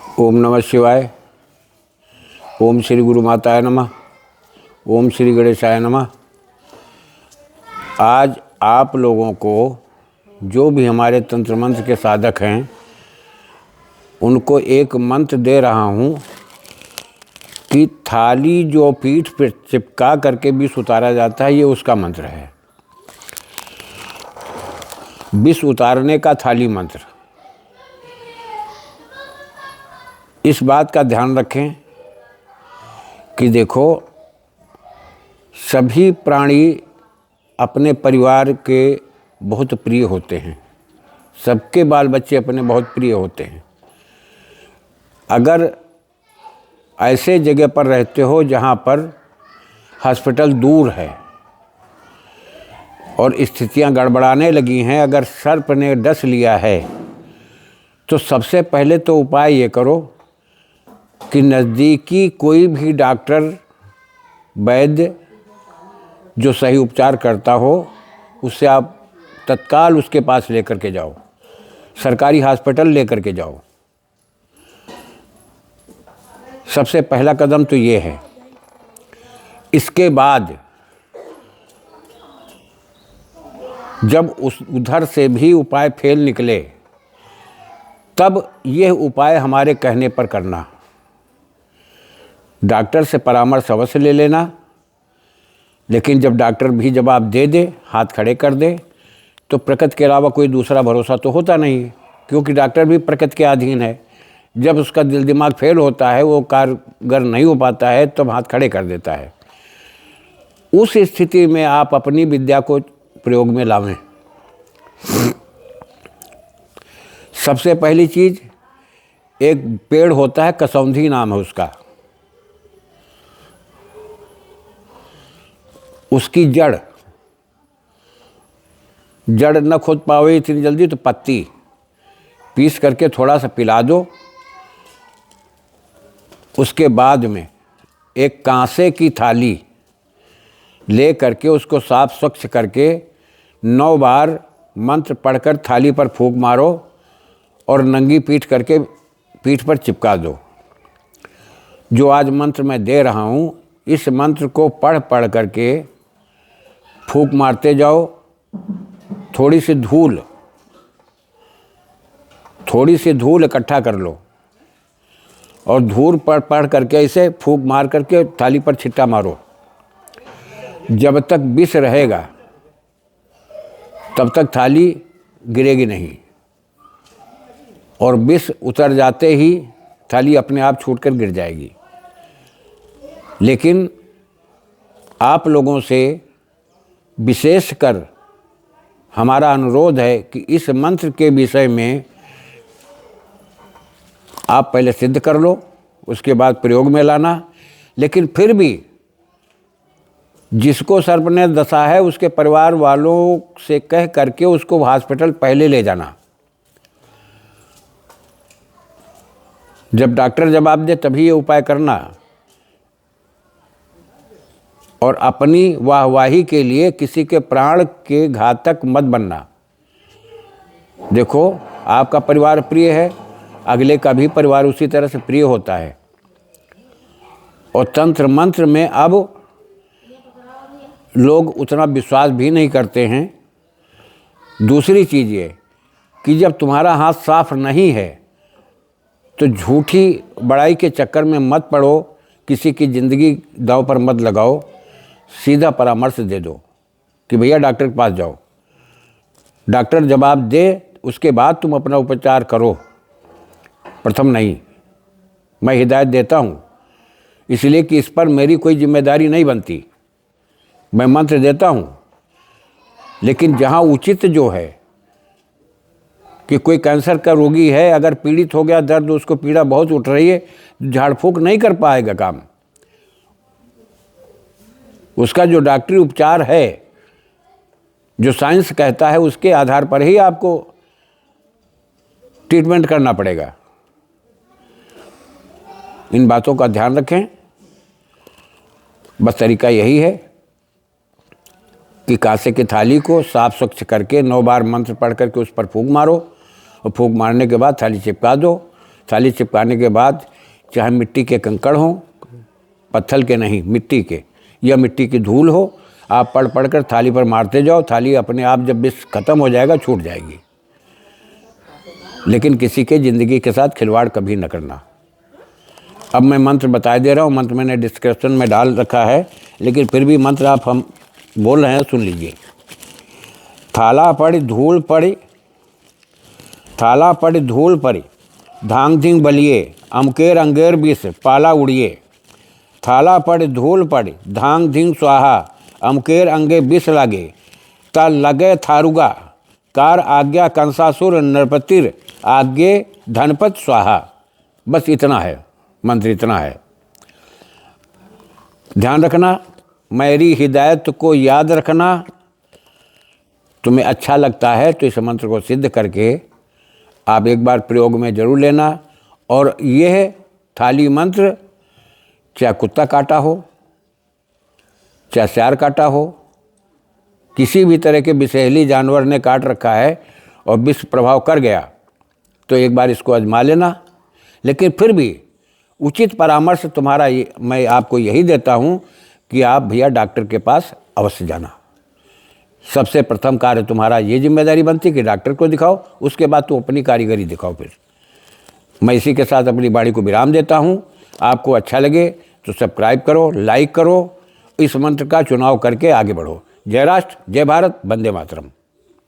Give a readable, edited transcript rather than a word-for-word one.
ओम नमः शिवाय। ओम श्री गुरु माताय नमः। ओम श्री गणेशाय नमः। आज आप लोगों को जो भी हमारे तंत्र मंत्र के साधक हैं उनको एक मंत्र दे रहा हूँ कि थाली जो पीठ पर चिपका करके विष उतारा जाता है, ये उसका मंत्र है। विष उतारने का थाली मंत्र। इस बात का ध्यान रखें कि देखो, सभी प्राणी अपने परिवार के बहुत प्रिय होते हैं। सबके बाल बच्चे अपने बहुत प्रिय होते हैं। अगर ऐसे जगह पर रहते हो जहाँ पर हॉस्पिटल दूर है और स्थितियाँ गड़बड़ाने लगी हैं, अगर सर्प ने डस लिया है तो सबसे पहले तो उपाय ये करो कि नज़दीकी कोई भी डॉक्टर वैद्य जो सही उपचार करता हो उससे आप तत्काल उसके पास लेकर के जाओ। सरकारी हॉस्पिटल लेकर के जाओ। सबसे पहला कदम तो ये है। इसके बाद जब उधर से भी उपाय फेल निकले तब यह उपाय हमारे कहने पर करना। डॉक्टर से परामर्श अवश्य ले लेना, लेकिन जब डॉक्टर भी जवाब दे दे, हाथ खड़े कर दे, तो प्रकृति के अलावा कोई दूसरा भरोसा तो होता नहीं है, क्योंकि डॉक्टर भी प्रकृति के अधीन है। जब उसका दिल दिमाग फेल होता है, वो कारगर नहीं हो पाता है, तब हाथ खड़े कर देता है। उस स्थिति में आप अपनी विद्या को प्रयोग में लावें। सबसे पहली चीज़, एक पेड़ होता है, कसौंधी नाम है उसका। उसकी जड़ न खोद पावे इतनी जल्दी तो पत्ती पीस करके थोड़ा सा पिला दो। उसके बाद में एक कांसे की थाली ले करके उसको साफ स्वच्छ करके 9 बार मंत्र पढ़कर थाली पर फूंक मारो और नंगी पीठ करके पीठ पर चिपका दो। जो आज मंत्र मैं दे रहा हूँ, इस मंत्र को पढ़ करके फूंक मारते जाओ। थोड़ी सी धूल इकट्ठा कर लो और धूल पढ़ करके इसे फूंक मार करके थाली पर छिट्टा मारो। जब तक विष रहेगा तब तक थाली गिरेगी नहीं, और विष उतर जाते ही थाली अपने आप छूटकर गिर जाएगी। लेकिन आप लोगों से विशेषकर हमारा अनुरोध है कि इस मंत्र के विषय में आप पहले सिद्ध कर लो, उसके बाद प्रयोग में लाना। लेकिन फिर भी जिसको सर्प ने दशा है उसके परिवार वालों से कह करके उसको हॉस्पिटल पहले ले जाना। जब डॉक्टर जवाब दे तभी ये उपाय करना, और अपनी वाहवाही के लिए किसी के प्राण के घातक मत बनना। देखो, आपका परिवार प्रिय है, अगले का भी परिवार उसी तरह से प्रिय होता है। और तंत्र मंत्र में अब लोग उतना विश्वास भी नहीं करते हैं। दूसरी चीज़ ये कि जब तुम्हारा हाथ साफ नहीं है तो झूठी बड़ाई के चक्कर में मत पड़ो, किसी की ज़िंदगी दांव पर मत लगाओ। सीधा परामर्श दे दो कि भैया डॉक्टर के पास जाओ। डॉक्टर जवाब दे, उसके बाद तुम अपना उपचार करो, प्रथम नहीं। मैं हिदायत देता हूँ इसलिए कि इस पर मेरी कोई जिम्मेदारी नहीं बनती। मैं मंत्र देता हूँ, लेकिन जहाँ उचित जो है कि कोई कैंसर का रोगी है, अगर पीड़ित हो गया, दर्द उसको पीड़ा बहुत उठ रही है, झाड़ फूंक नहीं कर पाएगा काम। उसका जो डॉक्टरी उपचार है, जो साइंस कहता है, उसके आधार पर ही आपको ट्रीटमेंट करना पड़ेगा। इन बातों का ध्यान रखें। बस तरीका यही है कि कांसे की थाली को साफ स्वच्छ करके 9 बार मंत्र पढ़ करके उस पर फूंक मारो, और फूंक मारने के बाद थाली चिपका दो। थाली चिपकाने के बाद चाहे मिट्टी के कंकड़ हों, पत्थर के नहीं, मिट्टी के, या मिट्टी की धूल हो, आप पढ़ पढ़ कर थाली पर मारते जाओ, थाली अपने आप जब विष खत्म हो जाएगा छूट जाएगी। लेकिन किसी के ज़िंदगी के साथ खिलवाड़ कभी न करना। अब मैं मंत्र बता दे रहा हूँ, मंत्र मैंने डिस्क्रिप्शन में डाल रखा है, लेकिन फिर भी मंत्र आप हम बोल रहे हैं, सुन लीजिए। थाला पड़ी धूल पड़ी, थाला पड़ी धूल पड़ी, धांग धिंग बलिए, अमकेर अंगेर बीस पाला उड़िए। थाला पड़ी धूल पड़ी, धांग धिंग स्वाहा, अमकेर अंगे बिस लागे। ता लगे थारुगा, कार आज्ञा कंसासुर नरपतिर, आगे धनपत स्वाहा। बस इतना है मंत्र, इतना है। ध्यान रखना, मेरी हिदायत को याद रखना। तुम्हें अच्छा लगता है तो इस मंत्र को सिद्ध करके आप एक बार प्रयोग में जरूर लेना। और यह थाली मंत्र चाहे कुत्ता काटा हो, चाहे सियार काटा हो, किसी भी तरह के विषैली जानवर ने काट रखा है और विष प्रभाव कर गया तो एक बार इसको आजमा लेना। लेकिन फिर भी उचित परामर्श तुम्हारा मैं आपको यही देता हूँ कि आप भैया डॉक्टर के पास अवश्य जाना। सबसे प्रथम कार्य तुम्हारा ये जिम्मेदारी बनती है कि डॉक्टर को दिखाओ, उसके बाद तुम अपनी कारीगरी दिखाओ। फिर मैं इसी के साथ अपनी वाणी को विराम देता हूँ। आपको अच्छा लगे तो सब्सक्राइब करो, लाइक करो, इस मंत्र का चुनाव करके आगे बढ़ो। जय राष्ट्र, जय भारत, वंदे मातरम।